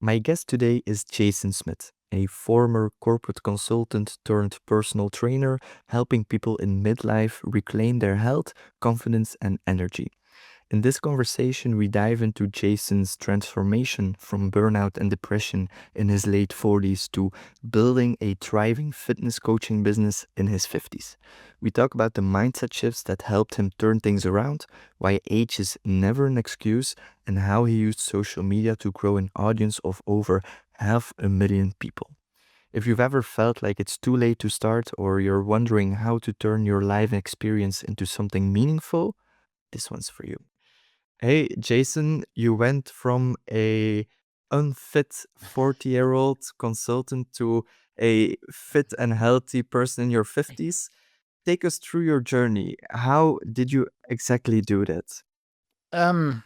My guest today is Jason Smith, a former corporate consultant turned personal trainer, helping people in midlife reclaim their health, confidence, and energy. In this conversation, we dive into Jason's transformation from burnout and depression in his late 40s to building a thriving fitness coaching business in his 50s. We talk about the mindset shifts that helped him turn things around, why age is never an excuse, and how he used social media to grow an audience of over 500,000 people. If you've ever felt like it's too late to start or you're wondering how to turn your life experience into something meaningful, this one's for you. Hey, Jason, you went from a unfit 40-year-old consultant to a fit and healthy person in your 50s. Take us through your journey. How did you exactly do that? Um,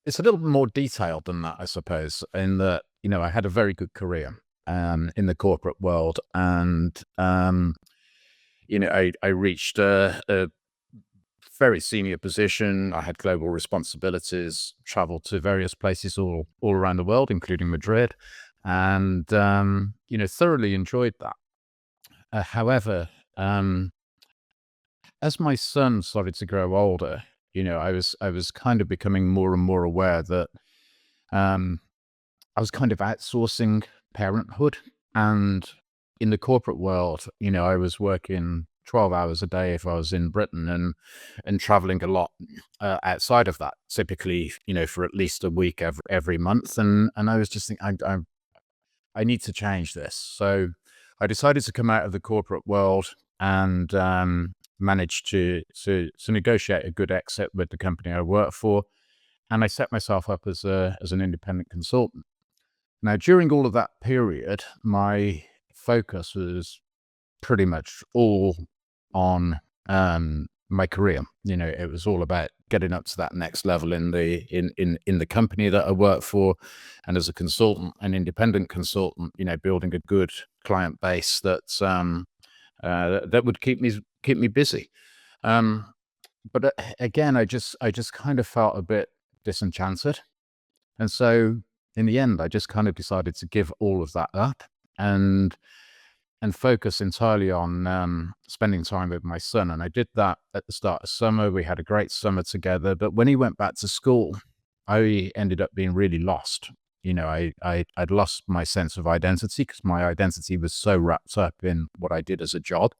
it's a little more detailed than that, I suppose, in that, I had a very good career in the corporate world. And, I reached a very senior position. I had global responsibilities, traveled to various places all around the world, including Madrid, and, thoroughly enjoyed that. However, as my son started to grow older, I was kind of becoming more and more aware that um, I was kind of outsourcing parenthood. And in the corporate world, I was working 12 hours a day if I was in Britain, and traveling a lot outside of that, typically, for at least a week every month. And I was just thinking, I need to change this. So I decided to come out of the corporate world and managed to negotiate a good exit with the company I work for. And I set myself up as an independent consultant. Now, during all of that period, my focus was pretty much all on my career. It was all about getting up to that next level in the company that I work for, and as a consultant, an independent consultant. Building a good client base that would keep me busy. Um, but again, I just kind of felt a bit disenchanted, and so in the end, I just kind of decided to give all of that up and focus entirely on spending time with my son. And I did that at the start of summer. We had a great summer together. But when he went back to school, I ended up being really lost. I'd lost my sense of identity because my identity was so wrapped up in what I did as a job.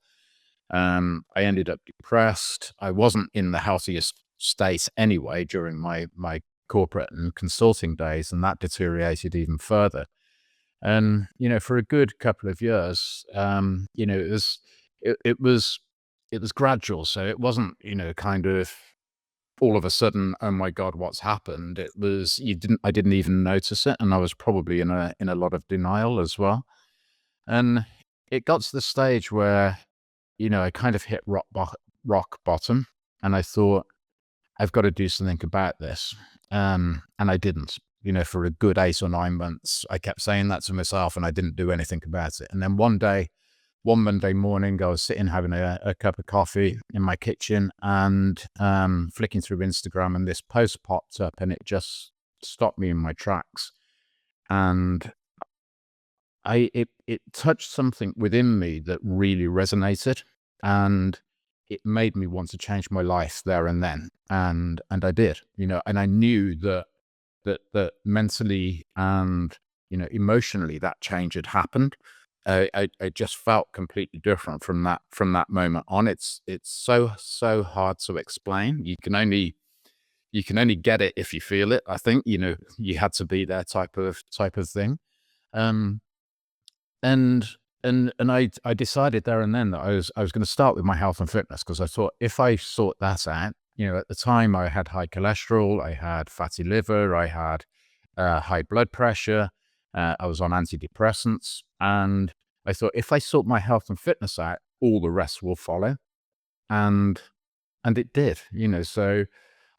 I ended up depressed. I wasn't in the healthiest state anyway during my corporate and consulting days, and that deteriorated even further. And for a good couple of years, it was it was gradual. So it wasn't kind of all of a sudden, oh my God, what's happened? It was I didn't even notice it, and I was probably in a lot of denial as well. And it got to the stage where I kind of hit rock bottom, and I thought, I've got to do something about this. And I didn't. For a good 8 or 9 months, I kept saying that to myself, and I didn't do anything about it. And then one Monday morning, I was sitting having a cup of coffee in my kitchen and flicking through Instagram, and this post popped up, and it just stopped me in my tracks. And it touched something within me that really resonated, and it made me want to change my life there and then. And I did, and I knew that mentally and emotionally that change had happened. I just felt completely different from that moment on. It's so hard to explain. You can only get it if you feel it. I think you had to be there type of thing. Um, and I decided there and then that I was going to start with my health and fitness, because I thought if I sort that out, at the time I had high cholesterol, I had fatty liver, I had high blood pressure, I was on antidepressants, and I thought if I sort my health and fitness out, all the rest will follow, and it did. So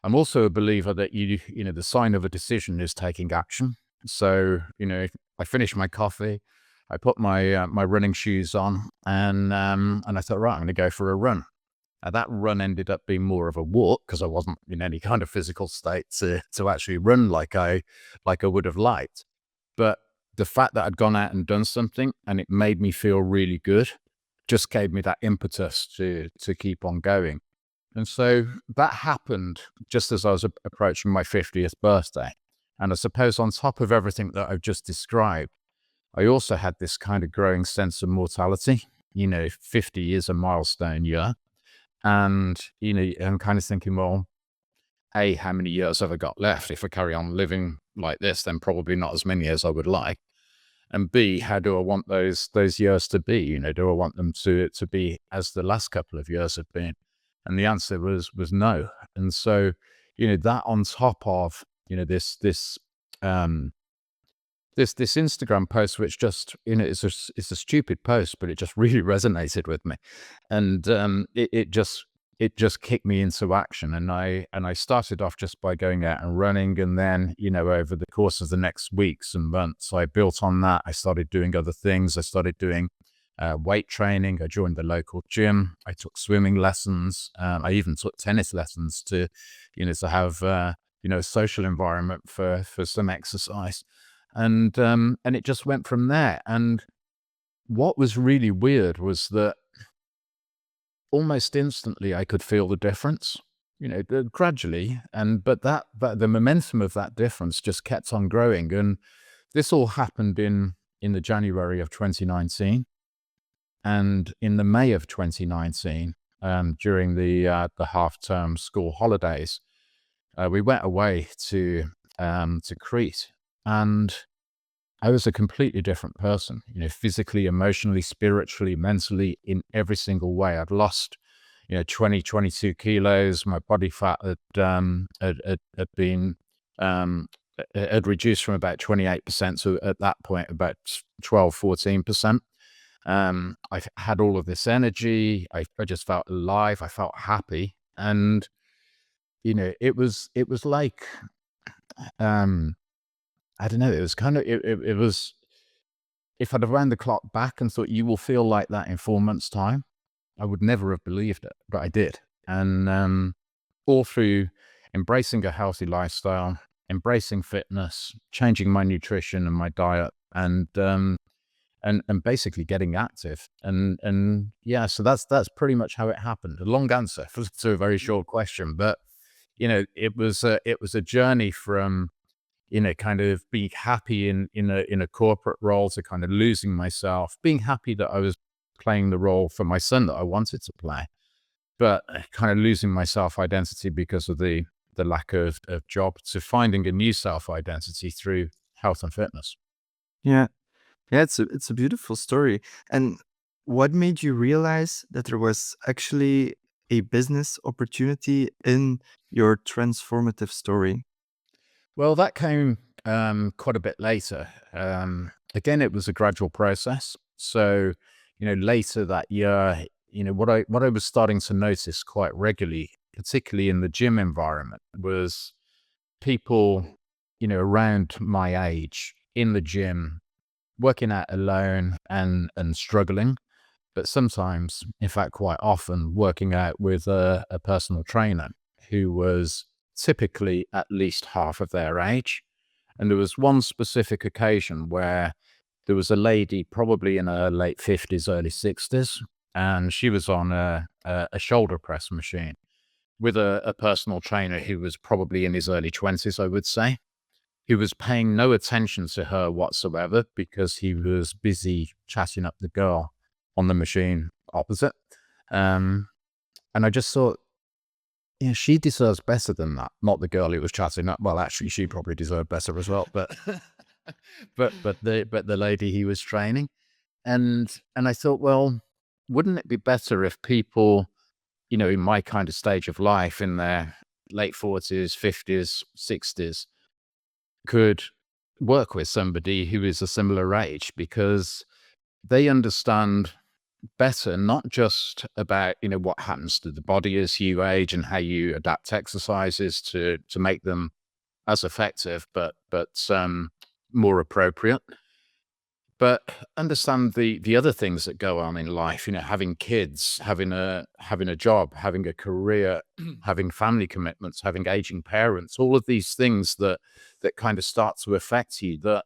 I'm also a believer that the sign of a decision is taking action. So I finished my coffee, I put my running shoes on, and I thought, right, I'm going to go for a run. That run ended up being more of a walk because I wasn't in any kind of physical state to actually run like I would have liked. But the fact that I'd gone out and done something and it made me feel really good just gave me that impetus to keep on going. And so that happened just as I was approaching my 50th birthday. And I suppose on top of everything that I've just described, I also had this kind of growing sense of mortality. 50 is a milestone year. And, I'm kind of thinking, well, A, how many years have I got left? If I carry on living like this, then probably not as many as I would like. And B, how do I want those years to be? Do I want them to be as the last couple of years have been? And the answer was no. And so, that on top of, this um this Instagram post, which just, it's a stupid post, but it just really resonated with me. And it just kicked me into action. And I started off just by going out and running. And then, over the course of the next weeks and months, I built on that. I started doing other things. I started doing weight training. I joined the local gym. I took swimming lessons. I even took tennis lessons to have, a social environment for some exercise. And it just went from there. And what was really weird was that almost instantly I could feel the difference, gradually. But that the momentum of that difference just kept on growing. And this all happened in the January of 2019. And in the May of 2019, during the half-term school holidays, we went away to Crete. And I was a completely different person, physically, emotionally, spiritually, mentally, in every single way. I'd lost, 20, 22 kilos. My body fat had been, had reduced from about 28% to, at that point, about 12, 14%. I had all of this energy. I just felt alive. I felt happy. And, it was like, um, I don't know. It was kind of, it was, if I'd have wound the clock back and thought, you will feel like that in 4 months' time, I would never have believed it, but I did. And all through embracing a healthy lifestyle, embracing fitness, changing my nutrition and my diet, and basically getting active. And yeah, so that's pretty much how it happened. A long answer to a very short question, but it was a journey from, kind of being happy in a corporate role to kind of losing myself, being happy that I was playing the role for my son that I wanted to play, but kind of losing my self identity because of the lack of job, to finding a new self identity through health and fitness. Yeah. Yeah, it's a beautiful story. And what made you realize that there was actually a business opportunity in your transformative story? Well, that came quite a bit later. Again, it was a gradual process. So, later that year, what I was starting to notice quite regularly, particularly in the gym environment, was people, around my age in the gym, working out alone and struggling, but sometimes, in fact, quite often, working out with a personal trainer who was typically at least half of their age. And there was one specific occasion where there was a lady, probably in her late 50s, early 60s, and she was on a shoulder press machine with a personal trainer who was probably in his early 20s, I would say. He was paying no attention to her whatsoever because he was busy chatting up the girl on the machine opposite. Um, and I just thought, yeah, she deserves better than that. Not the girl who was chatting up. Well, actually, she probably deserved better as well. But but the lady he was training, and I thought, well, wouldn't it be better if people, in my kind of stage of life, in their late 40s, 50s, 60s, could work with somebody who is a similar age, because they understand better, not just about, what happens to the body as you age and how you adapt exercises to make them as effective, but more appropriate. But understand the other things that go on in life, having kids, having a job, having a career, having family commitments, having aging parents, all of these things that kind of start to affect you, that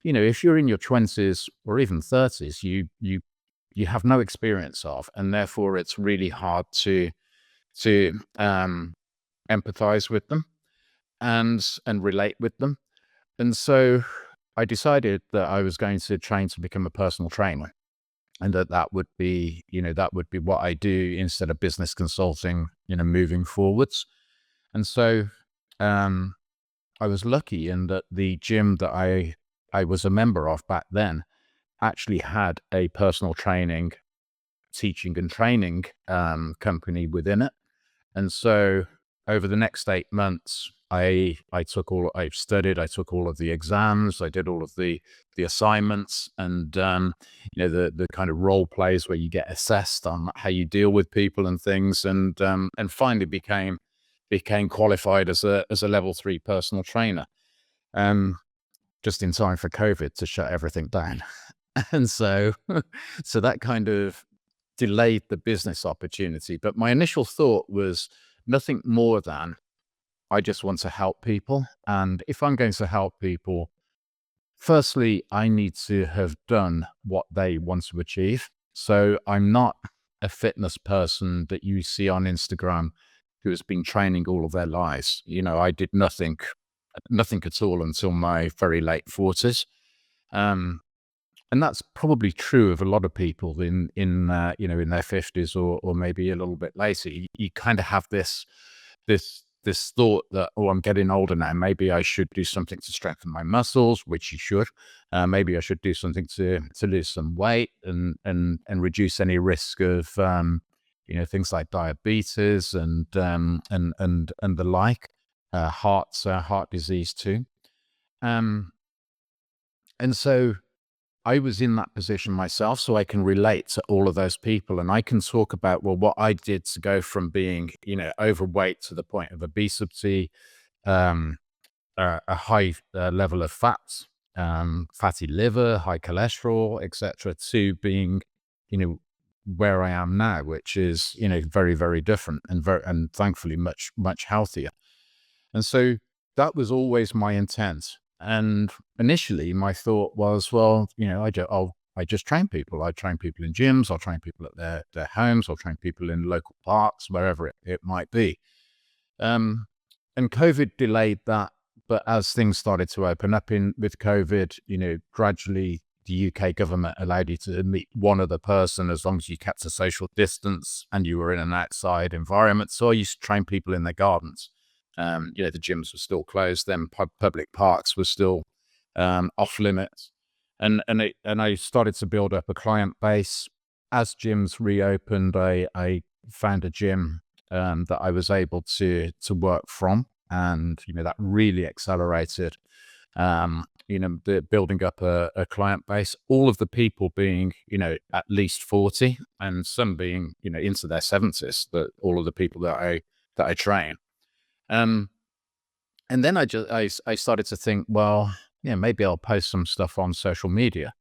if you're in your 20s or even 30s, you have no experience of, and therefore it's really hard to empathize with them and relate with them. And so I decided that I was going to train to become a personal trainer, and that would be, what I do instead of business consulting, moving forwards. And so um, I was lucky in that the gym that I was a member of back then actually had a personal training, teaching and training company within it. And so over the next 8 months, I studied, I took all of the exams, I did all of the assignments, and the kind of role plays where you get assessed on how you deal with people and things, and finally became qualified as a level 3 personal trainer. Um, just in time for COVID to shut everything down. And so so that kind of delayed the business opportunity. But my initial thought was nothing more than, I just want to help people. And if I'm going to help people, firstly, I need to have done what they want to achieve. So I'm not a fitness person that you see on Instagram who has been training all of their lives. I did nothing at all until my very late 40s. Um, and that's probably true of a lot of people in their 50s, or maybe a little bit later. You kind of have this thought that, oh, I'm getting older now. Maybe I should do something to strengthen my muscles, which you should. Maybe I should do something to lose some weight and reduce any risk of things like diabetes and the like, heart disease too. And so I was in that position myself, so I can relate to all of those people, and I can talk about, well, what I did to go from being, overweight to the point of obesity, um, a high level of fats, fatty liver, high cholesterol, etc., to being, where I am now, which is, very, very different, and thankfully much healthier. And so that was always my intent. And initially, my thought was, well, I just train people. I train people in gyms. I'll train people at their homes. I'll train people in local parks, wherever it might be. Um, and COVID delayed that. But as things started to open up with COVID, gradually the UK government allowed you to meet one other person as long as you kept a social distance and you were in an outside environment. So I used to train people in their gardens. The gyms were still closed. Then public parks were still off limits, and I started to build up a client base. As gyms reopened, I found a gym that I was able to work from, and that really accelerated. The building up a client base. All of the people being at least 40, and some being into their 70s. That all of the people that I train. Um, and then I started to think, well, maybe I'll post some stuff on social media.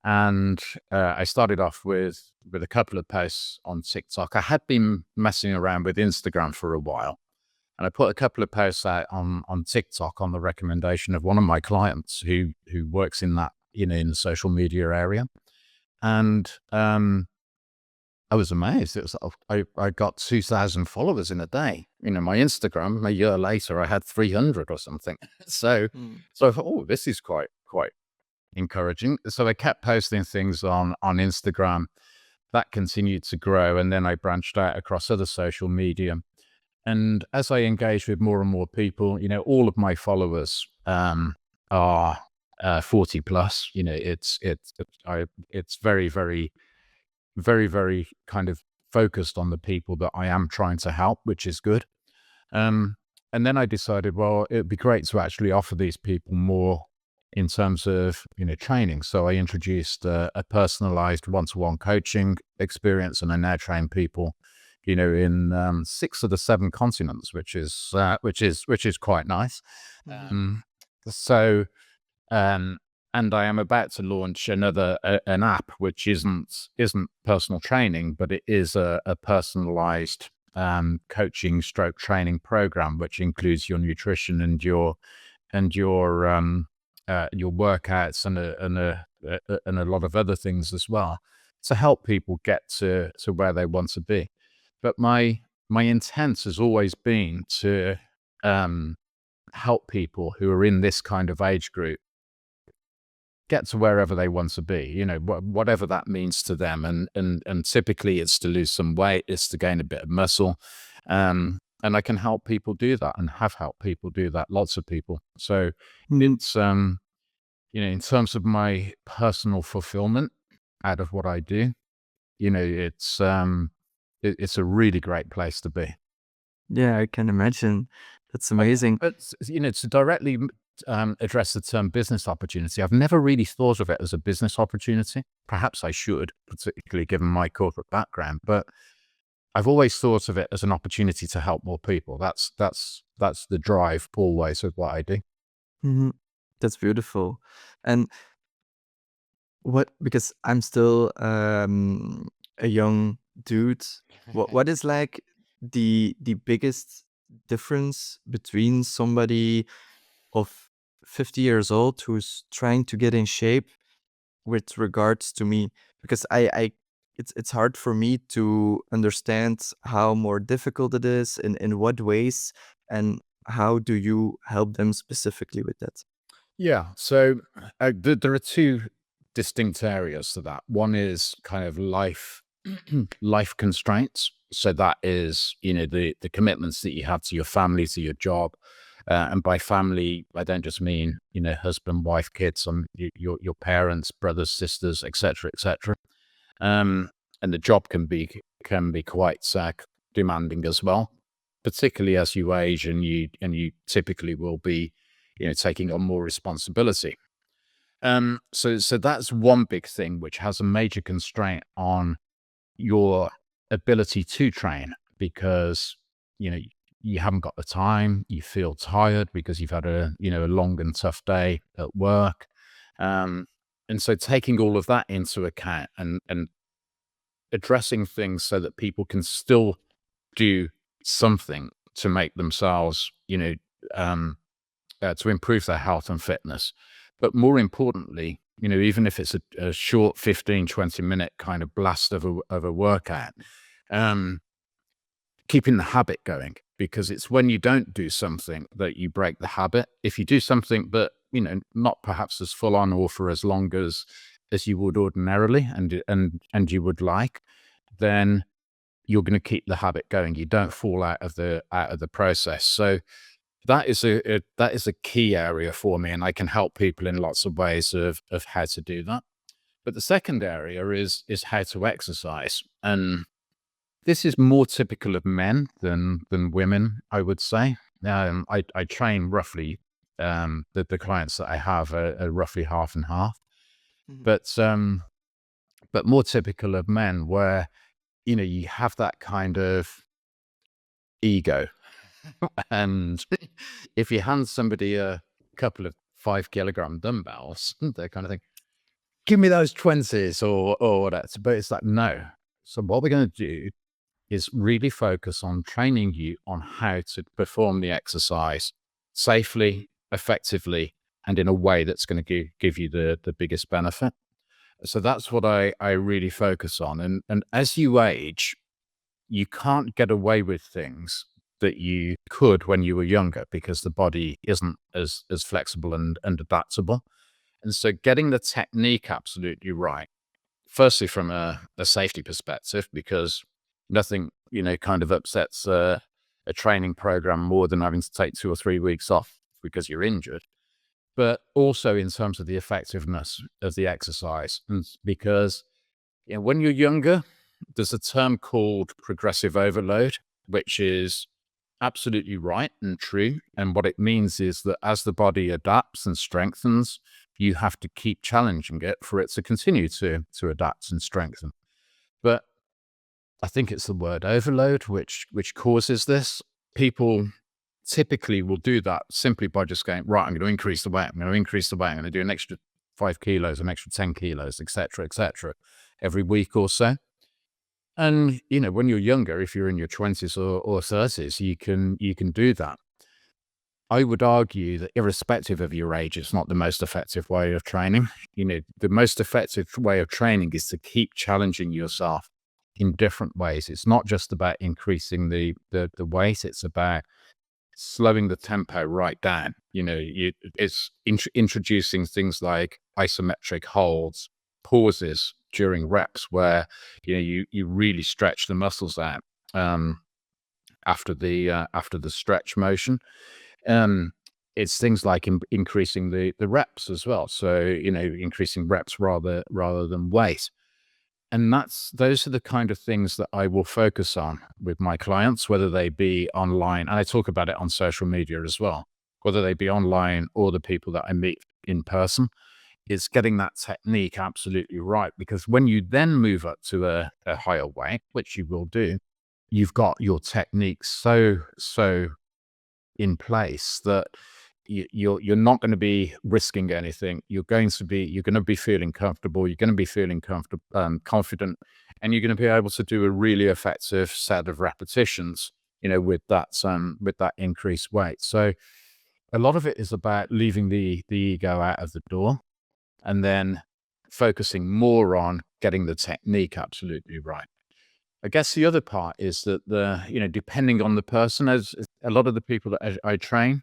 And I started off with a couple of posts on TikTok. I had been messing around with Instagram for a while, and I put a couple of posts out on TikTok on the recommendation of one of my clients who works in that in the social media area. And I was amazed. It was I got 2,000 followers in a day. My Instagram, a year later, I had 300 or something. So Mm. I thought, oh, this is quite encouraging. So I kept posting things on Instagram. That continued to grow, and then I branched out across other social media. And as I engaged with more and more people, all of my followers are 40 plus. It's very, very, very, very kind of focused on the people that I am trying to help, which is good. And then I decided, well, it'd be great to actually offer these people more in terms of, training. So I introduced a personalized one-to-one coaching experience, and I now train people, in 6 of the 7 continents, which is quite nice. Mm. So and I am about to launch an app which isn't personal training, but it is a personalized coaching stroke training program, which includes your nutrition and your your workouts and a lot of other things as well to help people get to where they want to be. But my intent has always been to um, help people who are in this kind of age group get to wherever they want to be, whatever that means to them. And typically it's to lose some weight, it's to gain a bit of muscle. And I can help people do that and have helped people do that, lots of people. So Mhm. it's, in terms of my personal fulfillment out of what I do, it's a really great place to be. Yeah, I can imagine. That's But amazing. to directly address the term business opportunity, I've never really thought of it as a business opportunity. Perhaps I should, particularly given my corporate background. But I've always thought of it as an opportunity to help more people. That's the drive always with what I do. Mhm. That's beautiful. And what, because I'm still a young dude, what is like the biggest difference between somebody of 50 years old who's trying to get in shape with regards to me? Because I it's hard for me to understand how more difficult it is, in what ways, and how do you help them specifically with that? Yeah. So there are two distinct areas to that. One is kind of life life constraints. So that is, the commitments that you have to your family, to your job. And by family, I don't just mean, husband, wife, kids, your parents, brothers, sisters, etc., etc. Um, and the job can be quite demanding as well, particularly as you age and you typically will be, taking on more responsibility. So that's one big thing which has a major constraint on your ability to train because you know you haven't got the time, you feel tired because you've had a long and tough day at work. Um, and so taking all of that into account and addressing things so that people can still do something to make themselves, um, to improve their health and fitness. But more importantly, even if it's a short 15-20 minute kind of blast of a workout, um, keeping the habit going, because it's when you don't do something that you break the habit. If you do something, but, not perhaps as full on or for as long as you would ordinarily and you would like, then you're going to keep the habit going. You don't fall out of the process. So that is a key area for me, and I can help people in lots of ways of how to do that. But the second area is how to exercise, and this is more typical of men than women, I would say. I train roughly, the clients that I have are roughly half and half, Mhm. but more typical of men where you have that kind of ego. And if you hand somebody a couple of 5 kilogram dumbbells, they kind of think, give me those 20s or whatever. But it's like, no. So what we're going to do is really focus on training you on how to perform the exercise safely, effectively, and in a way that's going to give you the biggest benefit. So that's what I really focus on. And as you age, you can't get away with things that you could when you were younger because the body isn't as flexible and adaptable. And so getting the technique absolutely right, firstly from a safety perspective, because nothing, kind of upsets a training program more than having to take 2 or 3 weeks off because you're injured, but also in terms of the effectiveness of the exercise. And because when you're younger, there's a term called progressive overload, which is absolutely right and true. And what it means is that as the body adapts and strengthens, you have to keep challenging it for it to continue to adapt and strengthen. But I think it's the word overload which causes this. People typically will do that simply by just going, right, I'm going to increase the weight. I'm going to increase the weight. I'm going to do an extra 5 kilos, an extra 10 kilos, et cetera, every week or so. And, when you're younger, if you're in your 20s or 30s, you can do that. I would argue that irrespective of your age, it's not the most effective way of training. The most effective way of training is to keep challenging yourself in different ways. It's not just about increasing the weight, it's about slowing the tempo right down. It's introducing things like isometric holds, pauses during reps where you really stretch the muscles out um, after the stretch motion. Um, it's things like increasing the reps as well. So increasing reps rather than weight. And those are the kind of things that I will focus on with my clients, whether they be online, and I talk about it on social media as well, whether they be online or the people that I meet in person. It's getting that technique absolutely right, because when you then move up to a higher weight, which you will do, you've got your technique so in place that you're not going to be risking anything. You're going to be feeling comfortable. You're going to be feeling comfortable, confident, and you're going to be able to do a really effective set of repetitions. With that increased weight. So a lot of it is about leaving the ego out of the door, and then focusing more on getting the technique absolutely right. I guess the other part is that depending on the person, as a lot of the people that I train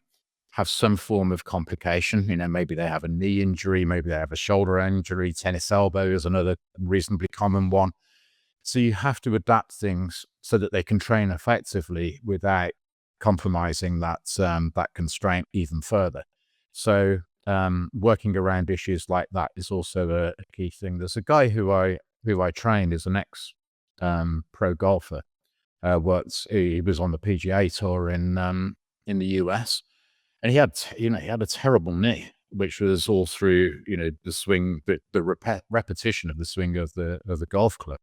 have some form of complication. Maybe they have a knee injury, maybe they have a shoulder injury, tennis elbow is another reasonably common one. So you have to adapt things so that they can train effectively without compromising that constraint even further. So working around issues like that is also a key thing. There's a guy who I trained is an ex pro golfer. He was on the PGA tour in the US, and he had a terrible knee, which was all through the swing, the repetition of the swing of the golf club.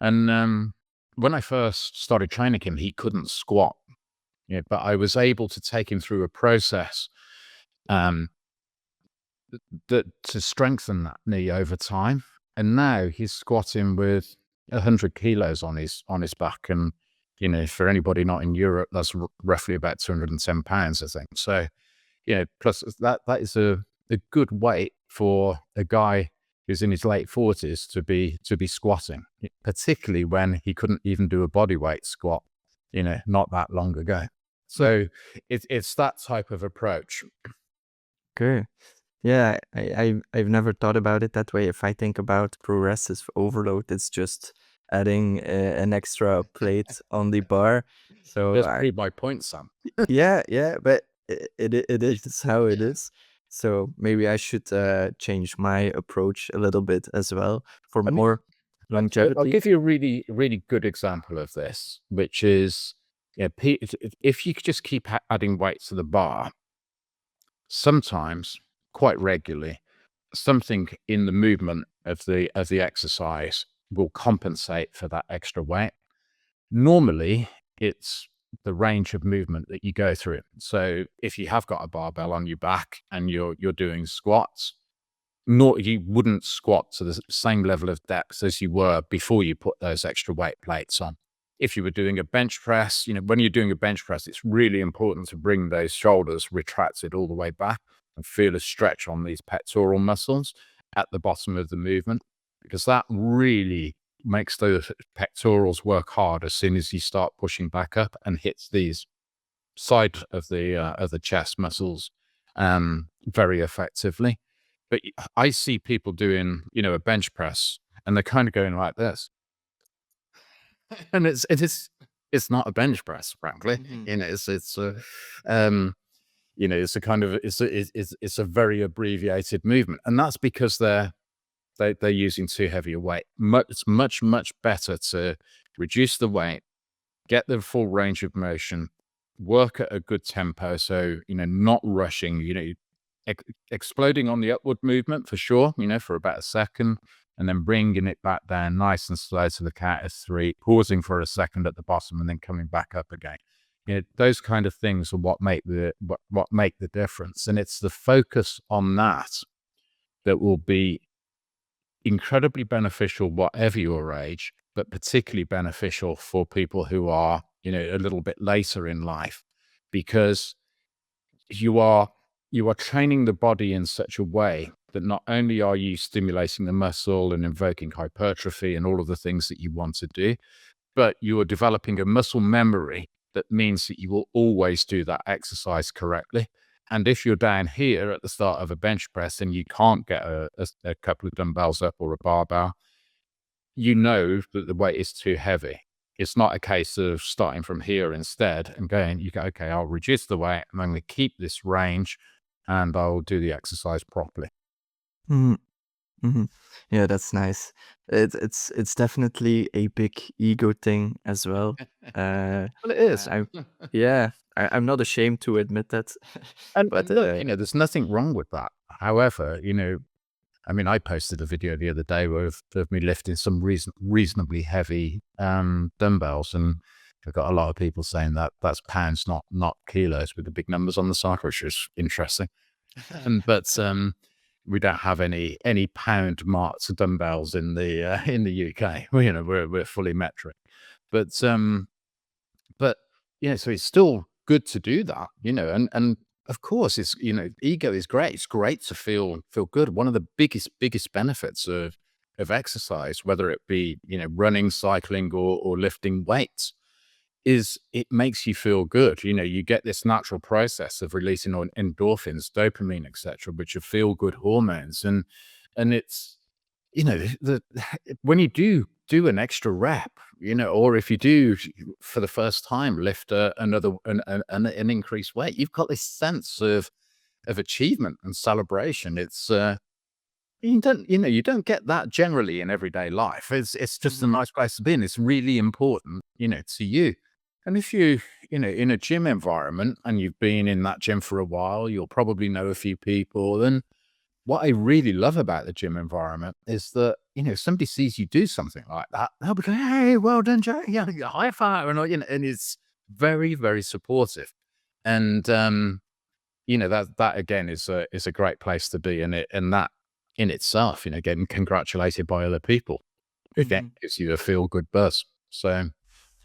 And when I first started training him, he couldn't squat. But I was able to take him through a process um, to strengthen that knee over time. And now he's squatting with 100 kilos on his back, and for anybody not in Europe, that's roughly about 210 pounds, I think. So plus that is a good weight for a guy who's in his late 40s to be squatting, particularly when he couldn't even do a body weight squat, not that long ago. So it's that type of approach. Okay. Yeah, I've never thought about it that way. If I think about progressive overload, it's just adding an extra plate on the bar. So Just prove my point, Sam. yeah, but it is how it is. So maybe I should change my approach a little bit as well for I mean, more I'll longevity. give you a really, really good example of this, which is, if you could just keep adding weights to the bar, sometimes, quite regularly, something in the movement of the exercise will compensate for that extra weight. Normally, it's the range of movement that you go through. So if you have got a barbell on your back and you're doing squats, you wouldn't squat to the same level of depth as you were before you put those extra weight plates on. If you were doing a bench press, when you're doing a bench press, it's really important to bring those shoulders retracted all the way back and feel a stretch on these pectoral muscles at the bottom of the movement, because that really makes those pectorals work hard as soon as you start pushing back up and hits these side of the chest muscles very effectively. But I see people doing, a bench press, and they're kind of going like this, and it's not a bench press, frankly. Mhm. Um, it's a kind of it's a very abbreviated movement, and that's because they're using too heavy a weight. It's much better to reduce the weight, get the full range of motion, work at a good tempo. So, not rushing, exploding on the upward movement for sure, for about a second, and then bringing it back down nice and slow to the count of three, pausing for a second at the bottom and then coming back up again. Those kind of things are what make the difference. And it's the focus on that will be incredibly beneficial, whatever your age, but particularly beneficial for people who are, a little bit later in life, because you are you are training the body in such a way that not only are you stimulating the muscle and invoking hypertrophy and all of the things that you want to do, but you are developing a muscle memory that means that you will always do that exercise correctly. And if you're down here at the start of a bench press and you can't get a couple of dumbbells up or a barbell, you know that the weight is too heavy. It's not a case of starting from here instead and going, you go, okay, I'll reduce the weight. I'm going to keep this range and I'll do the exercise properly. Mhm, mhm. Yeah, that's nice. It's definitely a big ego thing as well. Uh, Well, it is. I yeah, I'm not ashamed to admit that. But, And look, there's nothing wrong with that. However, I mean, I posted a video the other day of me lifting some reasonably heavy dumbbells, and I got a lot of people saying that that's pounds, not kilos, with the big numbers on the side, which is interesting. But we don't have any pound marked dumbbells in the UK. Well, we're fully metric, but but so it's still good to do that, and of course ego is great. It's great to feel good. One of the biggest benefits of exercise, whether it be, running, cycling or lifting weights, is it makes you feel good. You get this natural process of releasing on endorphins, dopamine, etc., which are feel good hormones. And it's, the when you do an extra rep, or if you do for the first time lift another an increased weight, you've got this sense of achievement and celebration. It's you don't get that generally in everyday life. It's just a Mhm, nice place to be, and it's really important, to you. And if in a gym environment and you've been in that gym for a while, you'll probably know a few people. And what I really love about the gym environment is that, if somebody sees you do something like that, they'll be going, "Hey, well done, Joe. Yeah, high five." And, and it's very, very supportive. And, that again is a great place to be. And that in itself, getting congratulated by other people, again, mhm. gives you a feel good buzz. So,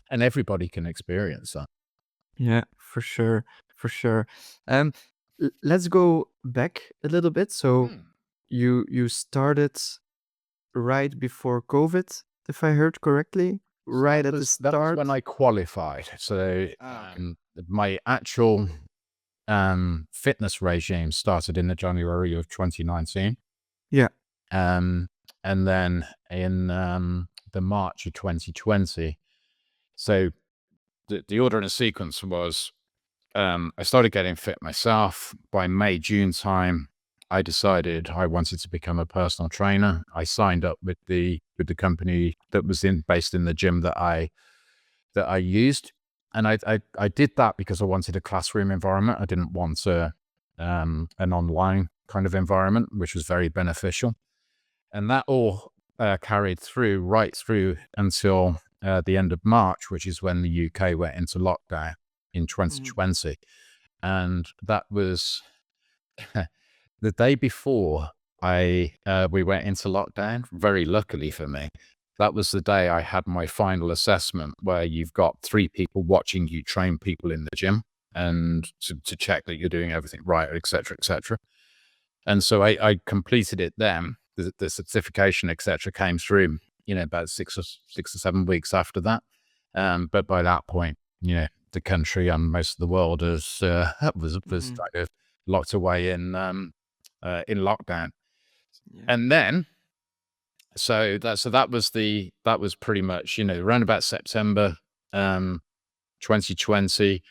and everybody can experience that. Yeah, for sure, for sure. Um, let's go back a little bit. So Hmm. you started right before COVID, if I heard correctly, So right at the that was start. when I qualified. So, Ah, okay. my actual fitness regime started in the January of 2019. Yeah. Um, and then in the March of 2020. So the order and the sequence was, I started getting fit myself. By May, June time, I decided I wanted to become a personal trainer. I signed up with the company that was based in the gym that I used. And I did that because I wanted a classroom environment. I didn't want an online kind of environment, which was very beneficial. And that all carried through right through until the end of March, which is when the UK went into lockdown in Mhm, 2020. And that was the day before I we went into lockdown. Very luckily for me, that was the day I had my final assessment, where you've got 3 people watching you train people in the gym and to check that you're doing everything right, etc., etc. And so I completed it then. The certification, etc., came through, about 6 or 7 weeks after that. But by that point, the country and most of the world was mhm. kind of locked away in lockdown. Yeah. And then, that was pretty much, around about September, 2020.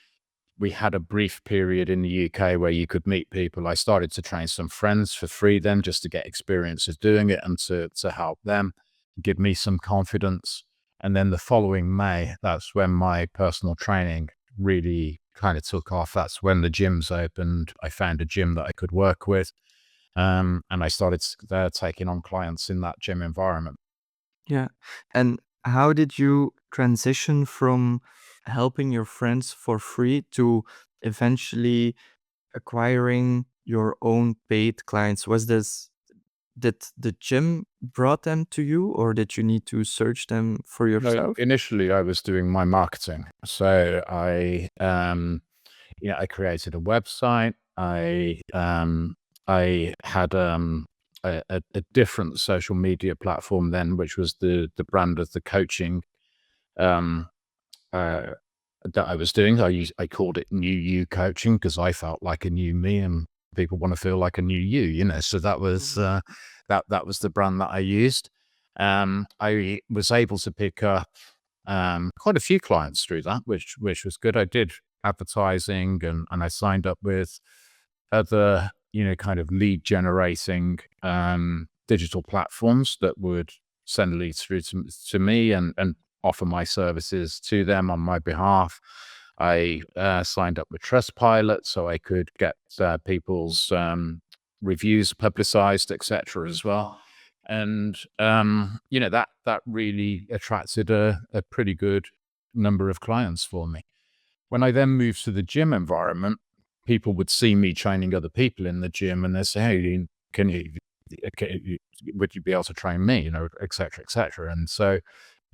We had a brief period in the UK where you could meet people. I started to train some friends for free then, just to get experience of doing it and to help them, give me some confidence. And then the following May, that's when my personal training really kind of took off. That's when the gyms opened. I found a gym that I could work with. And I started taking on clients in that gym environment. Yeah. And how did you transition from helping your friends for free to eventually acquiring your own paid clients? Did the gym brought them to you, or did you need to search them for No, yourself? initially I was doing my marketing. So I created a website. I had a different social media platform then, which was the brand of the coaching um, uh, that I was doing. I called it New You Coaching because I felt like a new me, and people want to feel like a new you. So that was Mhm. that was the brand that I used. I was able to pick up quite a few clients through that, which was good. I did advertising, and I signed up with other, kind of lead generating digital platforms that would send leads through to me and offer my services to them on my behalf. I signed up with Trustpilot so I could get people's reviews publicized, etc. as well. And that really attracted a pretty good number of clients for me. When I then moved to the gym environment, people would see me training other people in the gym, and they say, "Hey, can you, would you be able to train me?" Et cetera, et cetera. And so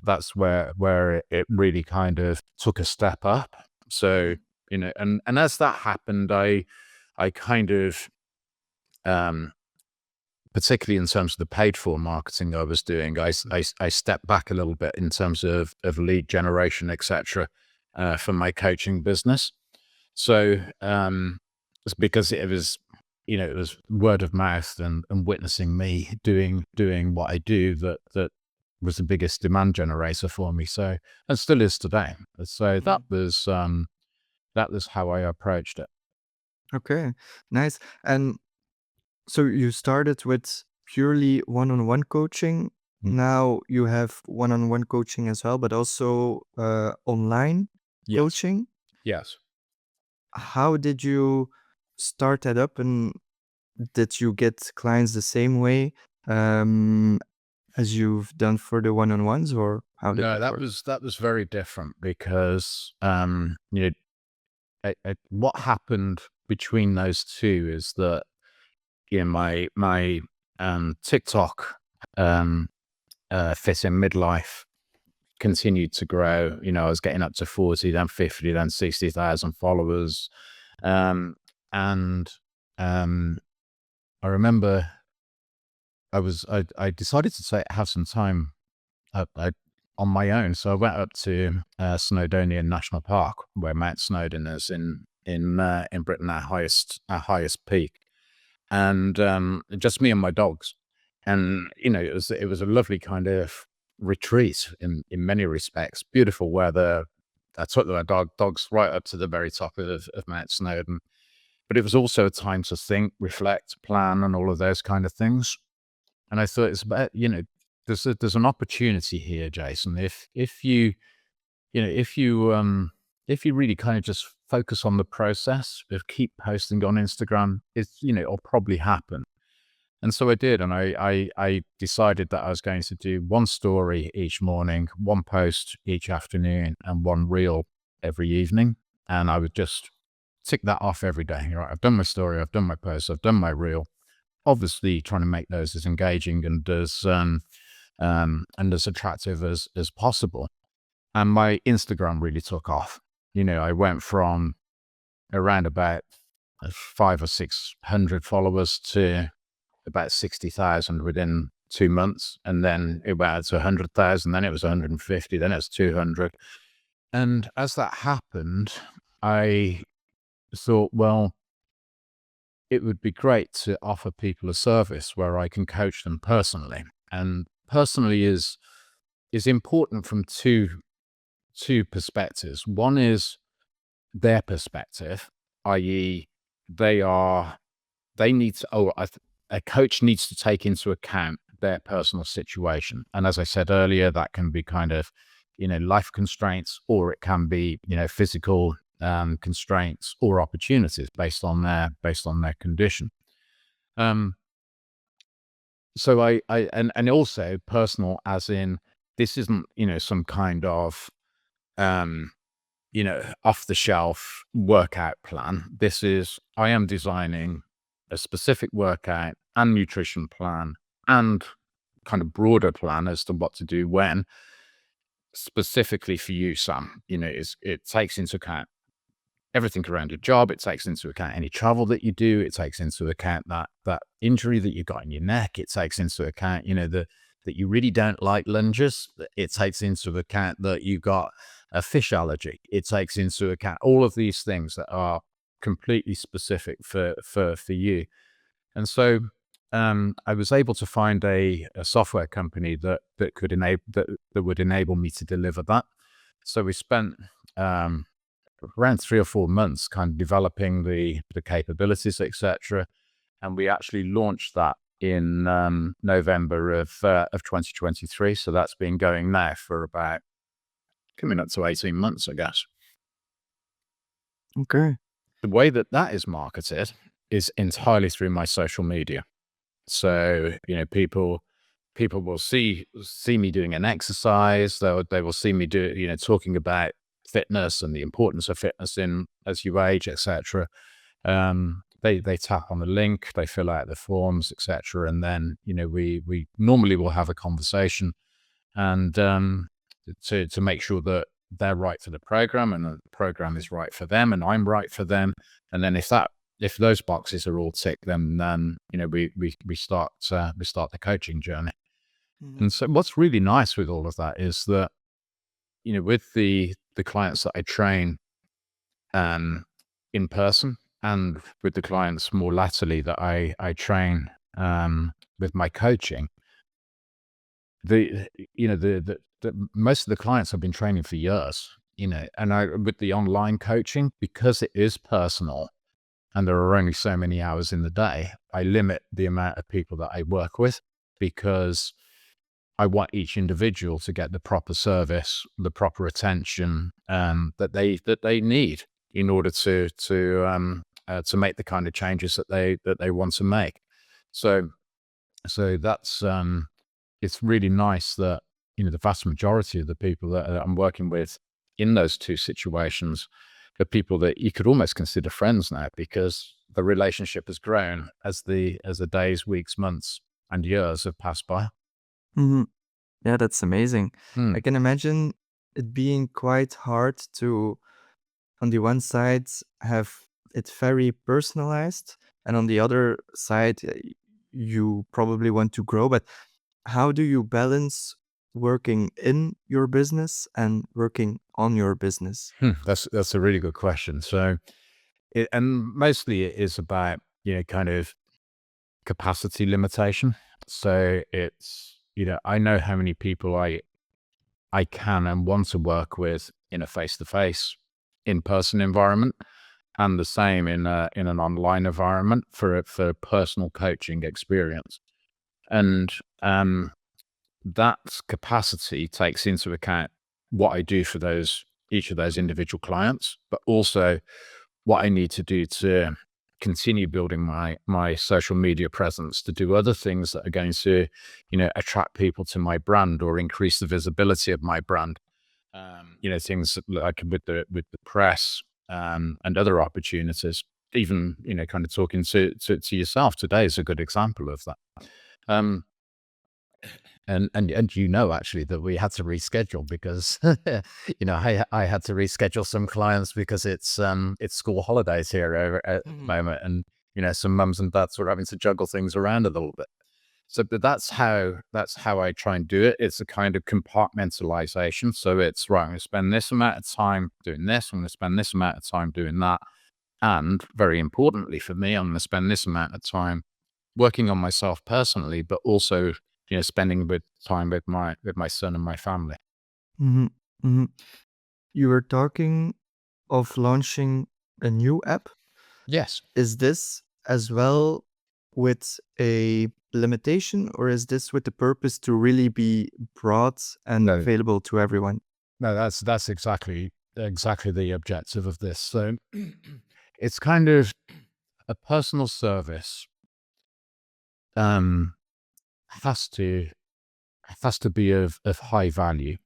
that's where it really kind of took a step up. So, Mhm. and as that happened, I kind of, um, particularly in terms of the paid for marketing I was doing, I stepped back a little bit in terms of lead generation, et cetera, for my coaching business. So, it's because it was word of mouth and witnessing me doing what I do that was the biggest demand generator for me. So, and still is today. So Mhm. that was how I approached it. Okay, nice. And so you started with purely one-on-one coaching. Mm. Now you have one-on-one coaching as well, but also online Yes. coaching. Yes. How did you start that up, and did you get clients the same way um, as you've done for the one-on-ones, or how did No, that work? that was very different because what happened between those two is that my TikTok um fit in midlife continued to grow. I was getting up to 40, then 50, then 60,000 followers. Um, and um, I remember I decided to have some time on my own. So I went up to Snowdonian National Park, where Mount Snowdon is in Britain, our highest peak, and just me and my dogs. And it was a lovely kind of retreat in many respects. Beautiful weather. I took my dogs right up to the very top of Mount Snowdon, but it was also a time to think, reflect, plan, and all of those kind of things. And I thought it's about, there's an opportunity here, Jason. If you really kind of just focus on the process of keep posting on Instagram, it'll probably happen. And so I did, and I decided that I was going to do one story each morning, one post each afternoon, and one reel every evening. And I would just tick that off every day. Right, I've done my story, I've done my post, I've done my reel. Obviously, trying to make those as engaging and as attractive as possible. And my Instagram really took off. I went from around about 500 or 600 followers to about 60,000 within 2 months. And then it went out to 100,000, then it was 150, then it was 200. And as that happened, I thought, well, it would be great to offer people a service where I can coach them personally. And personally is important from two perspectives. One is their perspective, i.e., they are they need to, a coach needs to take into account their personal situation. And as I said earlier, that can be kind of, life constraints, or it can be, physical constraints or opportunities based on their condition. Um, so and also personal, as in this isn't, some kind of um, off the shelf workout plan. I am designing a specific workout and nutrition plan and kind of broader plan as to what to do when, specifically for you, Sam. It takes into account everything around your job. It takes into account any travel that you do. It takes into account that injury that you got in your neck. It takes into account, that you really don't like lunges. It takes into account that you got a fish allergy. It takes into account all of these things that are completely specific for you. And so I was able to find a software company that could enable that would enable me to deliver that. So we spent um, around 3 or 4 months kind of developing the capabilities, etc. And we actually launched that in November of 2023. So that's been going now for about coming up to 18 months, I guess. Okay. The way that is marketed is entirely through my social media. So, people will see me doing an exercise. They will see me talking about fitness and the importance of fitness in as you age, etc. They tap on the link, they fill out the forms, etc. And then, we normally will have a conversation and to make sure that they're right for the program and the program is right for them and I'm right for them. And then if those boxes are all ticked, then we start the coaching journey. Mhm. And so what's really nice with all of that is that with the clients that I train um, in person and with the clients more latterly that I train with my coaching, the the most of the clients I've been training for years, and I with the online coaching because it is personal and there are only so many hours in the day, I limit the amount of people that I work with because I want each individual to get the proper service, the proper attention that they need in order to make the kind of changes that they want to make. So that's it's really nice that the vast majority of the people that I'm working with in those two situations are people that you could almost consider friends now because the relationship has grown as the days, weeks, months, and years have passed by. Mhm. Yeah, that's amazing. Hmm. I can imagine it being quite hard to, on the one side, have it very personalized, and on the other side, you probably want to grow. But how do you balance working in your business and working on your business? That's a really good question. So, and mostly it is about kind of capacity limitation. So it's I know how many people I can and want to work with in a face to face, in person environment, and the same in an online environment for personal coaching experience. And um, that capacity takes into account what I do for each of those individual clients, but also what I need to do to continue building my social media presence, to do other things that are going to, attract people to my brand or increase the visibility of my brand. Things like with the press and other opportunities. Even kind of talking to yourself today is a good example of that. Um, and actually that we had to reschedule because I had to reschedule some clients because it's school holidays here at the Mhm. moment, and some mums and dads were having to juggle things around a little bit. So, but that's how I try and do it. It's a kind of compartmentalization. So it's right. I'm going to spend this amount of time doing this. I'm going to spend this amount of time doing that. And very importantly for me, I'm going to spend this amount of time working on myself personally, but also, spending with time with my son and my family. Mhm. Mhm. You were talking of launching a new app. Yes. Is this as well with a limitation, or is this with the purpose to really be broad and No, available to everyone? no, that's exactly the objective of this. So it's kind of a personal service um has to has to be of high value,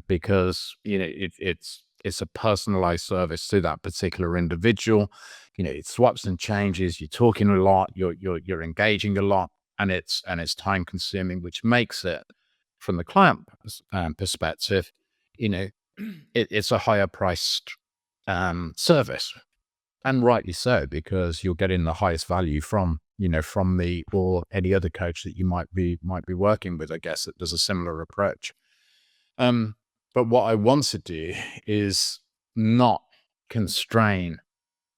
because it's a personalized service to that particular individual. It swaps and changes. You're talking a lot. You're engaging a lot, and it's time consuming, which makes it from the client perspective. You know, it's a higher priced. service. And rightly so, because you're getting the highest value from, from me or any other coach that you might be working with, I guess, that does a similar approach. Um, but what I want to do is not constrain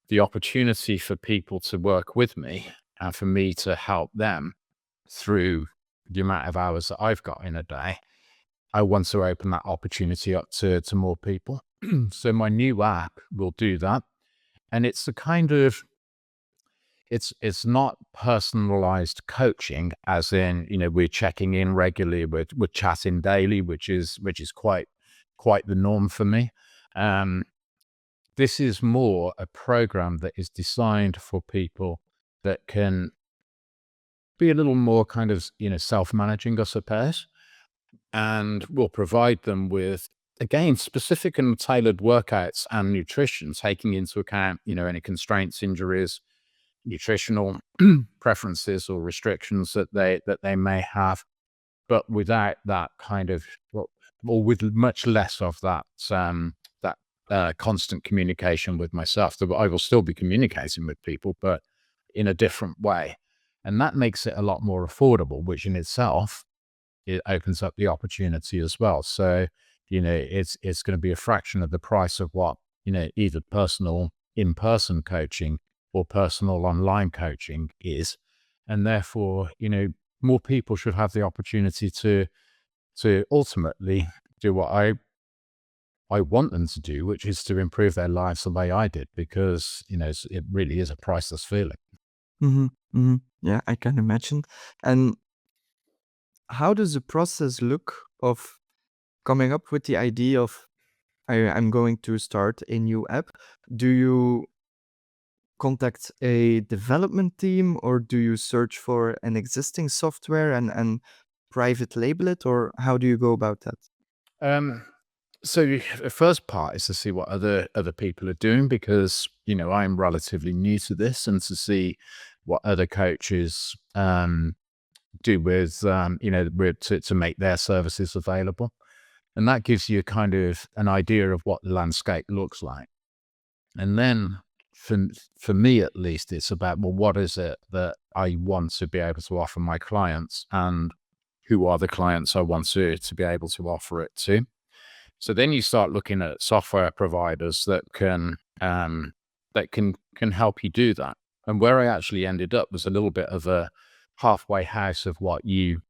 the opportunity for people to work with me and for me to help them through the amount of hours that I've got in a day. I want to open that opportunity up to more people. So my new app will do that. And it's the kind of it's not personalized coaching, as in, we're checking in regularly, we're chatting daily, which is quite the norm for me. Um, this is more a program that is designed for people that can be a little more kind of, self-managing, I suppose, and will provide them with, again, specific and tailored workouts and nutrition, taking into account, any constraints, injuries, nutritional preferences or restrictions that they may have, but without that kind of, well, or with much less of that constant communication with myself. So I will still be communicating with people, but in a different way, and that makes it a lot more affordable, which in itself, it opens up the opportunity as well. So, it's going to be a fraction of the price of what, either personal in-person coaching or personal online coaching is. And therefore, more people should have the opportunity to ultimately do what I want them to do, which is to improve their lives the way I did, because, it really is a priceless feeling. Mm-hmm. Mm-hmm. Yeah, I can imagine. And how does the process look of coming up with the idea of I'm going to start a new app? Do you contact a development team, or do you search for an existing software and private label it, or how do you go about that? Um, so the first part is to see what other people are doing, because, I'm relatively new to this, and to see what other coaches do with, to make their services available. And that gives you kind of an idea of what the landscape looks like. And then for, for me, at least, it's about, well, what is it that I want to be able to offer my clients, and who are the clients I want to be able to offer it to. So then you start looking at software providers that can help you do that. And where I actually ended up was a little bit of a halfway house of what you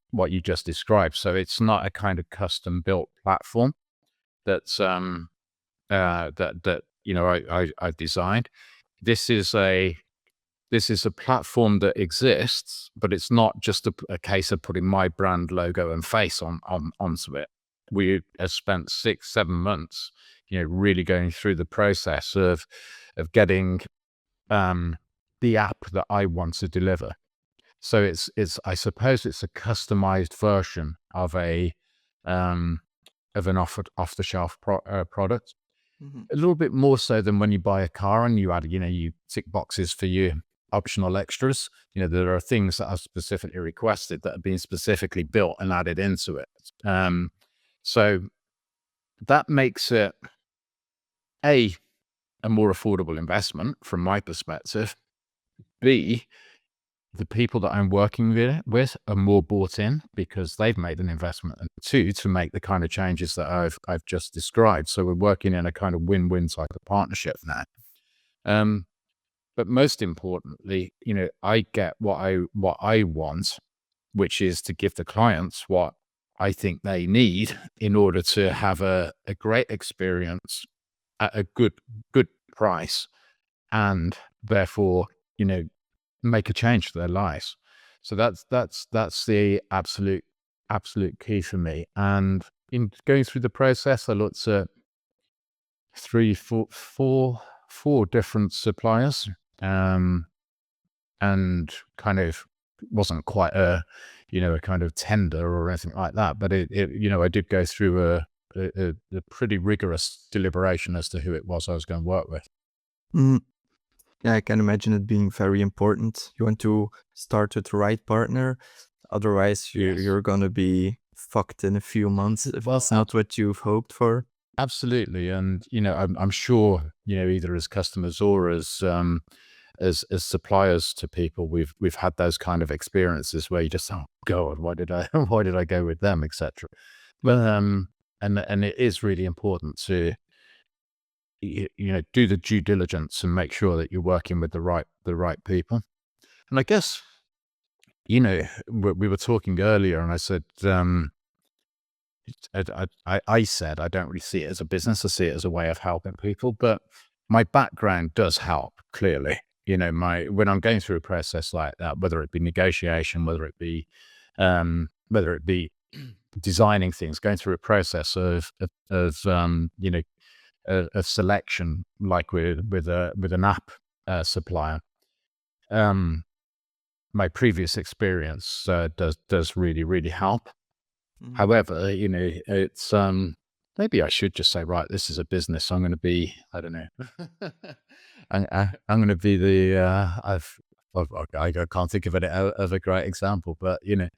just described. So it's not a kind of custom built platform that's that I've designed. This is a this is a platform that exists, but it's not just a case of putting my brand logo and face onto it. We have spent 6-7 months, really going through the process of getting the app that I want to deliver. So it's I suppose it's a customized version um, of an off the shelf product. Mhm. A little bit more so than when you buy a car and you tick boxes for your optional extras. There are things that are specifically requested that are being specifically built and added into it. So that makes it a a more affordable investment from my perspective. B, the people that I'm working with are more bought in because they've made an investment, and two, to make the kind of changes that I've just described. So we're working in a kind of win-win type of partnership now. Um, But most importantly, I get what I want, which is to give the clients what I think they need in order to have a great experience at a good price, and therefore, you know, make a change to their lives. So that's the absolute key for me. And in going through the process, I looked at three, four different suppliers. Um, and kind of wasn't quite a kind of tender or anything like that. But I did go through a pretty rigorous deliberation as to who it was I was going to work with. Mm, yeah, I can imagine it being very important. You want to start with the right partner, otherwise Yes. you're gonna be fucked in a few months if Well, it's not what you've hoped for. Absolutely. And, I'm sure, either as customers or as suppliers to people, we've had those kind of experiences where you just, oh God, why did I why did I go with them, etc. But and it is really important to do the due diligence and make sure that you're working with the right people. And I guess, we were talking earlier, and I said, I said I don't really see it as a business. I see it as a way of helping people. But my background does help, clearly. My when I'm going through a process like that, whether it be negotiation, whether it be designing things, going through a process of selection, like with an app supplier. Um, my previous experience does really really help. Mhm. However, it's maybe I should just say, right, this is a business. I'm going to be, I don't know, I'm going to be the I can't think of of a great example, but I'm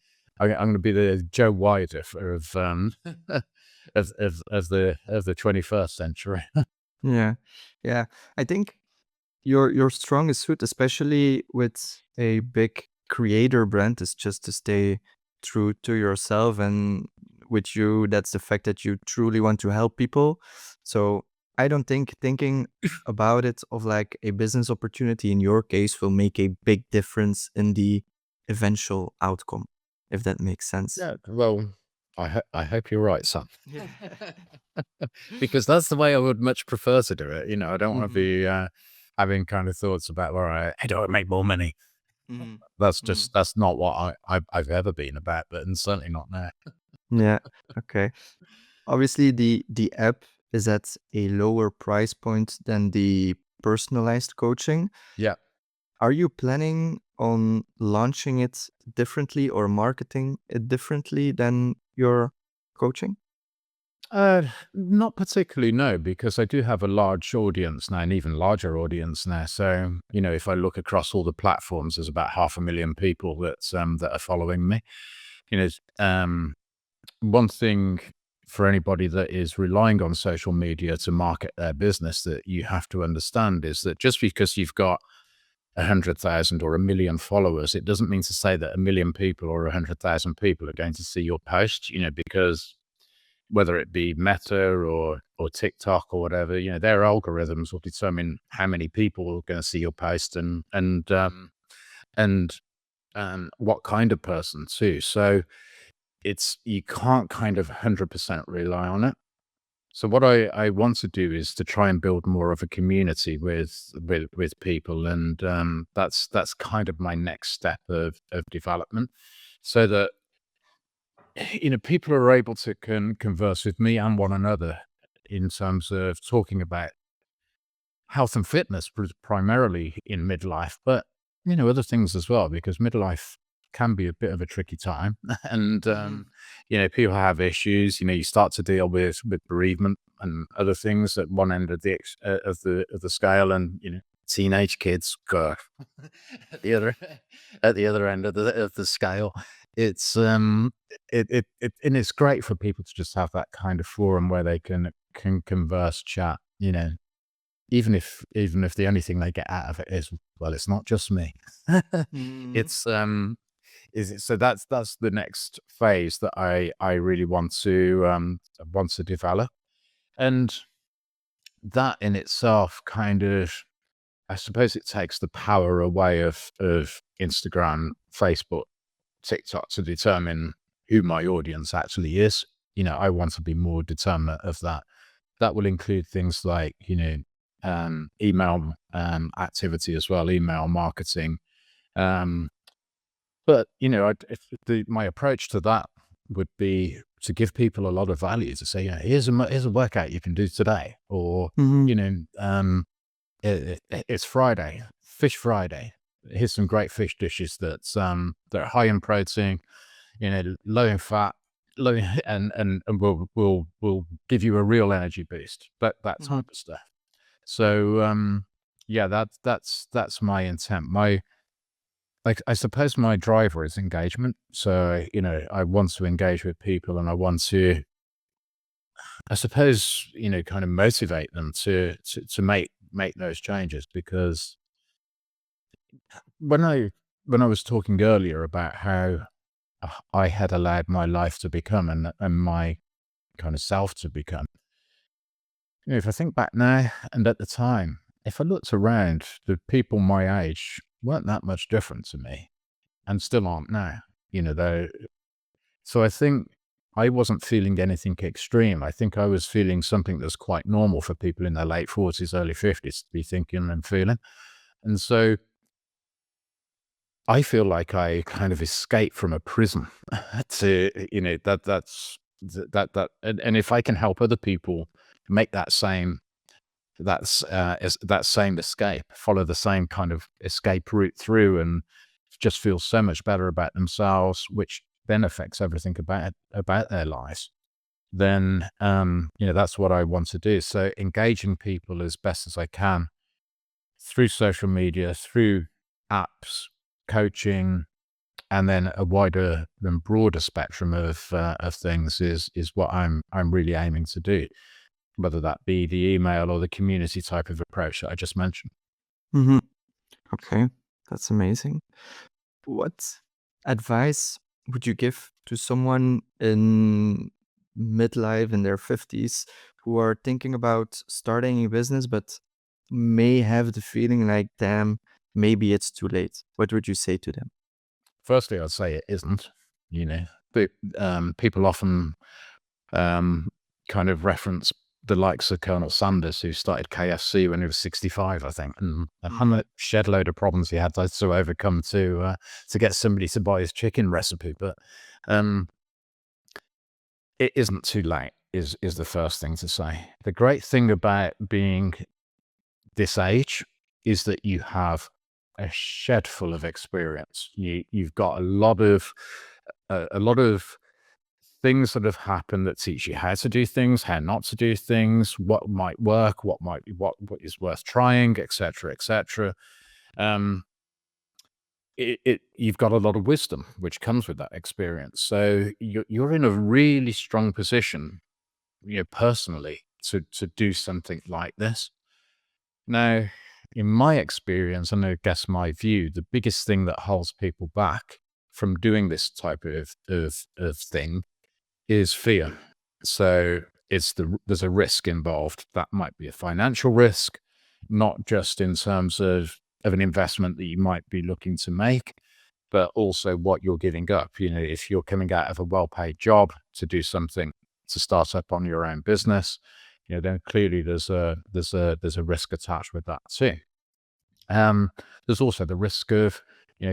going to be the Joe Wider of of the 21st century. Yeah. Yeah. I think your strongest suit, especially with a big creator brand, is just to stay true to yourself. And with you, that's the fact that you truly want to help people. So I don't think thinking about it of like a business opportunity in your case will make a big difference in the eventual outcome, if that makes sense. Yeah, well, I hope you're right, son. Yeah. Because that's the way I would much prefer to do it. I don't want to Hmm. be having kind of thoughts about, all right, how do I make more money? Hmm. That's not what I've ever been about, but and certainly not now. Yeah. Okay. Obviously, the app is at a lower price point than the personalized coaching. Yeah. Are you planning on launching it differently or marketing it differently than your coaching? Not particularly, no, because I do have a large audience now, an even larger audience now. So, if I look across all the platforms, there's about 500,000 people that are following me. You know, one thing for anybody that is relying on social media to market their business that you have to understand is that just because you've got 100,000 or 1 million followers, it doesn't mean to say that 1 million people or 100,000 people are going to see your post, because whether it be Meta or TikTok or whatever, their algorithms will determine how many people are going to see your post and what kind of person too. So you can't kind of 100% rely on it. So what I want to do is to try and build more of a community with people, and that's kind of my next step of development, so that people are able to converse with me and one another in terms of talking about health and fitness, primarily in midlife, but other things as well, because midlife can be a bit of a tricky time, and Mhm. people have issues. You start to deal with bereavement and other things at one end of the scale, and teenage kids go at the other at the other end of the scale. It's and it's great for people to just have that kind of forum where they can converse, chat, even if the only thing they get out of it is, well, it's not just me. Mhm. It's is it so that's the next phase that I really want to develop. And that in itself kind of, I suppose, it takes the power away of Instagram, Facebook, TikTok to determine who my audience actually is. I want to be more determinate of that. That will include things like, email activity as well, email marketing. Um, but my approach to that would be to give people a lot of value, to say, here's a workout you can do today, or Mhm. you know, it's Friday, Fish Friday. Here's some great fish dishes that are high in protein, low in fat, low and will give you a real energy boost. That Mhm. type of stuff. So yeah, that's my intent. Like, I suppose my driver is engagement. So I want to engage with people, and I want to I suppose, kind of motivate them to make those changes. Because when I was talking earlier about how I had allowed my life to become, and my kind of self to become, if I think back now and at the time, if I looked around, the people my age weren't that much different to me, and still aren't now. Though, so I think I wasn't feeling anything extreme. I think I was feeling something that's quite normal for people in their late 40s, early 50s to be thinking and feeling. And so I feel like I kind of escaped from a prison to, and if I can help other people make that same escape, follow the same kind of escape route through, and just feel so much better about themselves, which then affects everything about their lives, then, that's what I want to do. So engaging people as best as I can through social media, through apps, coaching, and then a wider and broader spectrum of things is what I'm really aiming to do, whether that be the email or the community type of approach that I just mentioned. Hmm. Okay, that's amazing. What advice would you give to someone in midlife, in their 50s, who are thinking about starting a business but may have the feeling like, damn, maybe it's too late? What would you say to them? Firstly, I'd say it isn't. You know, but people often um, kind of reference the likes of Colonel Sanders, who started KFC when he was 65, I think, and how Mhm. much shed load of problems he had to overcome to get somebody to buy his chicken recipe. But um, it isn't too late. Is the first thing to say. The great thing about being this age is that you have a shed full of experience. You've got a lot of things that have happened that teach you how to do things, how not to do things, what might work, what is worth trying, etc., etc. Um, you've got a lot of wisdom which comes with that experience. So you're in a really strong position, personally, to do something like this. Now, in my experience, and I guess my view, the biggest thing that holds people back from doing this type of thing is fear. So there's a risk involved. That might be a financial risk, not just in terms of an investment that you might be looking to make, but also what you're giving up. If you're coming out of a well-paid job to do something, to start up on your own business, then clearly there's a risk attached with that too. Um, there's also the risk of,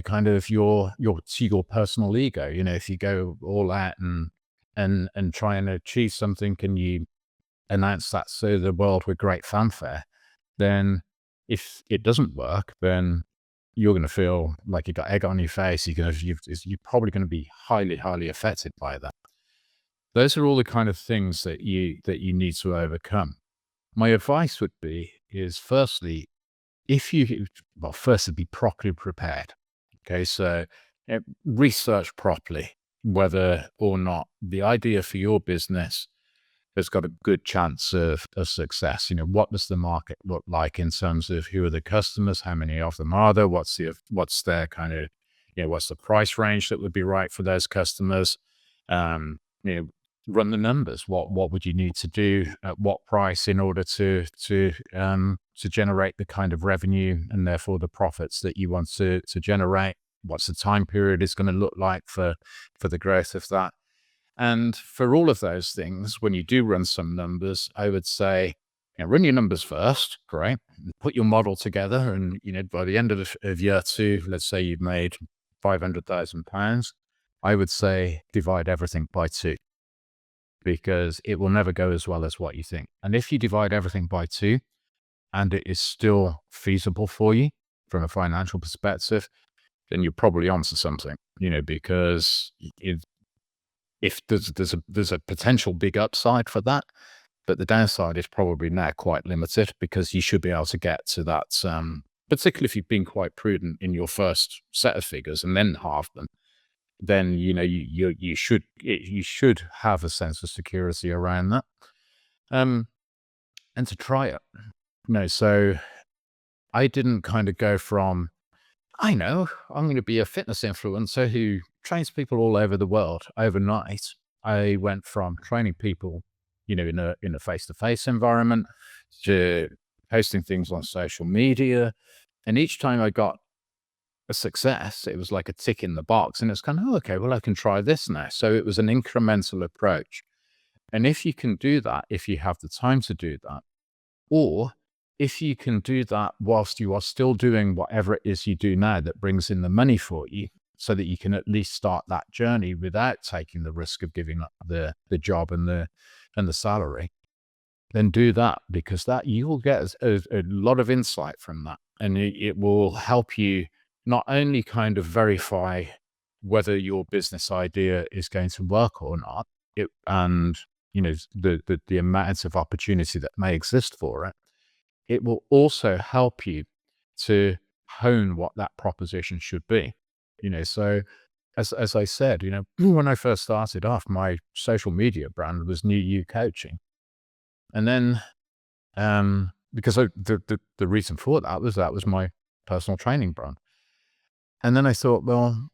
kind of your personal ego. If you go all out and try and achieve something, and you announce that to the world with great fanfare, then if it doesn't work, then you're going to feel like you got egg on your face. You're probably going to be highly, highly affected by that. Those are all the kind of things that you need to overcome. My advice would be is firstly, firstly, be properly prepared. Okay, so research properly whether or not the idea for your business has got a good chance of success. What does the market look like in terms of who are the customers, how many of them are there, what's their kind of, what's the price range that would be right for those customers? Um, you know, run the numbers. What would you need to do at what price in order to generate the kind of revenue and therefore the profits that you want to generate? What's the time period is going to look like for the growth of that? And for all of those things, when you do run some numbers, I would say, run your numbers first, great. Put your model together, and by the end of year two, let's say you've made £500,000. I would say divide everything by two, because it will never go as well as what you think. And if you divide everything by two, and it is still feasible for you from a financial perspective, then you're probably onto something. Because if there's a potential big upside for that, but the downside is probably now quite limited, because you should be able to get to that, particularly if you've been quite prudent in your first set of figures and then halve them, then you should have a sense of security around that. um, and to try it. So I didn't kind of go from, I know, I'm going to be a fitness influencer who trains people all over the world overnight. I went from training people, in a face-to-face environment to posting things on social media. And each time I got a success, it was like a tick in the box. And it's kind of, oh, okay, well, I can try this now. So it was an incremental approach. And if you can do that, if you have the time to do that, or if you can do that whilst you are still doing whatever it is you do now that brings in the money for you, so that you can at least start that journey without taking the risk of giving up the job and the salary, then do that, because that you will get a lot of insight from that. And it will help you not only kind of verify whether your business idea is going to work or not, and the amounts of opportunity that may exist for it. It will also help you to hone what that proposition should be. So as I said, when I first started off, my social media brand was New You Coaching. And then because the reason for that was my personal training brand. And then I thought, well,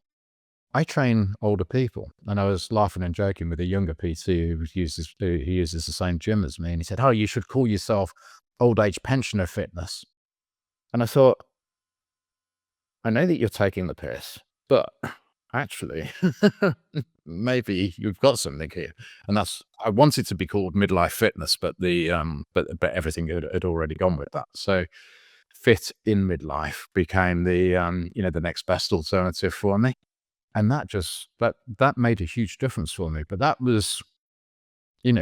I train older people, and I was laughing and joking with a younger PT who uses the same gym as me, and he said, "Oh, you should call yourself old age pensioner fitness." And I thought, I know that you're taking the piss, but actually, maybe you've got something here. And I wanted to be called Midlife Fitness, but but everything had already gone with that. So Fit in Midlife became the next best alternative for me. And that made a huge difference for me. But that was,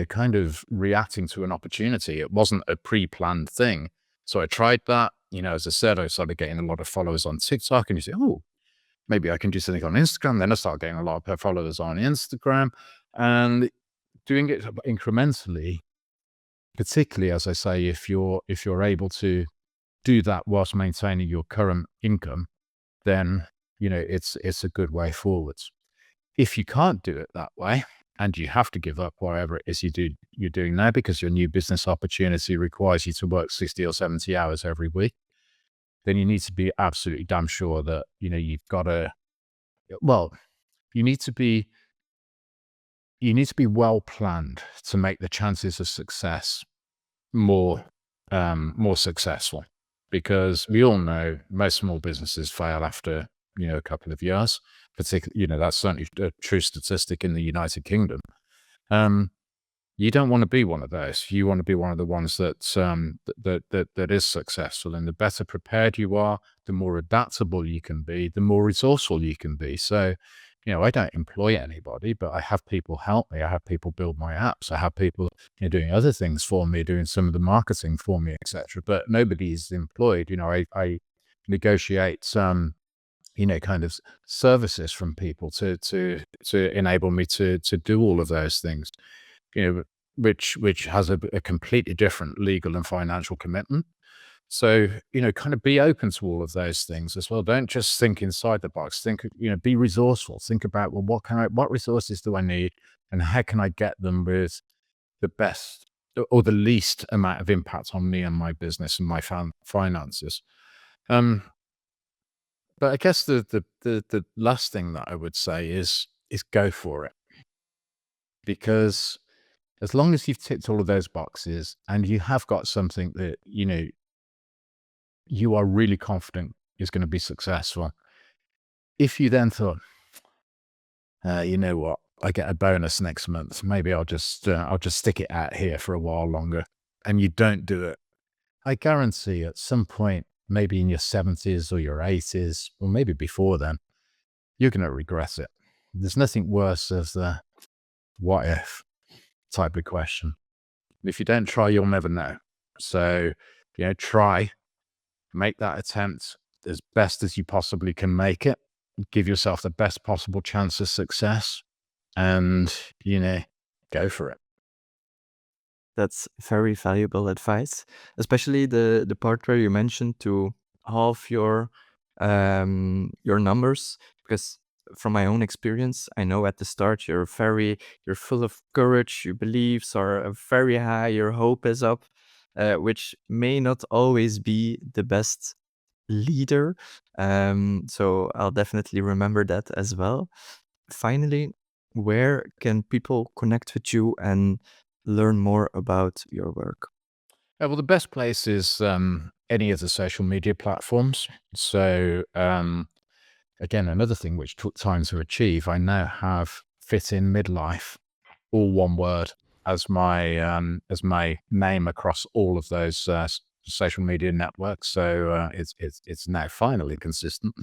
kind of reacting to an opportunity. It wasn't a pre-planned thing. So I tried that. As I said, I started getting a lot of followers on TikTok, and you say, oh, maybe I can do something on Instagram. Then I started getting a lot of followers on Instagram, and doing it incrementally, particularly, as I say, if you're able to do that whilst maintaining your current income, then, it's a good way forwards. If you can't do it that way, and you have to give up whatever it is you're doing now because your new business opportunity requires you to work 60 or 70 hours every week, then you need to be absolutely damn sure that, you've got to, well, you need to be well planned to make the chances of success more more successful, because we all know most small businesses fail after a couple of years. Particularly, that's certainly a true statistic in the United Kingdom. Um, you don't want to be one of those. You want to be one of the ones that is successful. And the better prepared you are, the more adaptable you can be, the more resourceful you can be. So, I don't employ anybody, but I have people help me. I have people build my apps. I have people doing other things for me, doing some of the marketing for me, etc. But nobody's employed. I negotiate some kind of services from people to enable me to do all of those things, which has a completely different legal and financial commitment. So, kind of be open to all of those things as well. Don't just think inside the box. Think, be resourceful. Think about, well, what resources do I need, and how can I get them with the best or the least amount of impact on me and my business and my finances. Um, but I guess the last thing that I would say is go for it, because as long as you've ticked all of those boxes and you have got something that you are really confident is going to be successful. If you then thought, you know what, I get a bonus next month, maybe I'll just stick it out here for a while longer, and you don't do it, I guarantee at some point, maybe in your 70s or your 80s, or maybe before then, you're going to regret it. There's nothing worse as the what if type of question. If you don't try, you'll never know. So, try, make that attempt as best as you possibly can make it. Give yourself the best possible chance of success, and, go for it. That's very valuable advice, especially the part where you mentioned to halve your numbers, because from my own experience, I know at the start you're full of courage, your beliefs are very high, your hope is up, which may not always be the best leader. So I'll definitely remember that as well. Finally, where can people connect with you and learn more about your work? Well, the best place is any of the social media platforms. So, again, another thing which took time to achieve, I now have Fit in Midlife, all one word, as my name across all of those social media networks. So it's now finally consistent.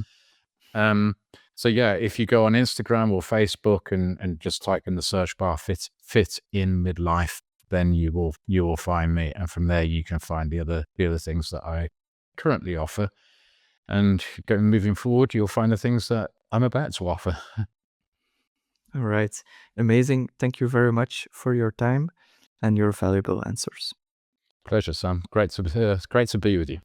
Um, so yeah, if you go on Instagram or Facebook and just type in the search bar fit in midlife, then you will find me, and from there you can find the other things that I currently offer. And moving forward, you'll find the things that I'm about to offer. All right. Amazing. Thank you very much for your time and your valuable answers. Pleasure, Sam. Great to be with you.